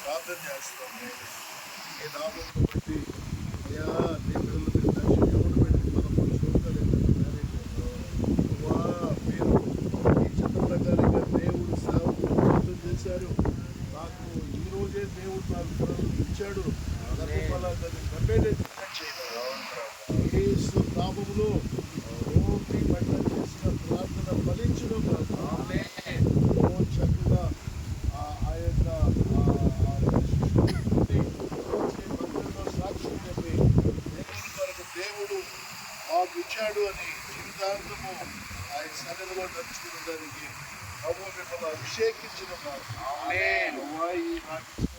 ప్రార్థన చేస్తాం. ఈ నామమును బట్టి అయ్యా నీ పిల్లలు మీరు దర్శనం ఎవరు పెట్టి 13 చూడలేదు మీరు ఈ చిత్త ప్రకారంగా దేవుడు సేవకులు ప్రార్థన చేశారు. నాకు ఈ రోజే దేవుడు నాకు పిల్లలు ఇచ్చాడు. యేసు నామములో మీ పట్ల చేసిన ప్రార్థన ఫలించును కాక. చక్కగా ఆ యొక్క మందిరంలో సాక్ష్యం చెప్పి దేవుడి కొరకు దేవుడు మాకు ఇచ్చాడు అని జీవితాంతము ఆయన సన్నిధిలో నడుచుకునేదానికి ప్రభు మిమ్మల్ని అభిషేకించిన ఈ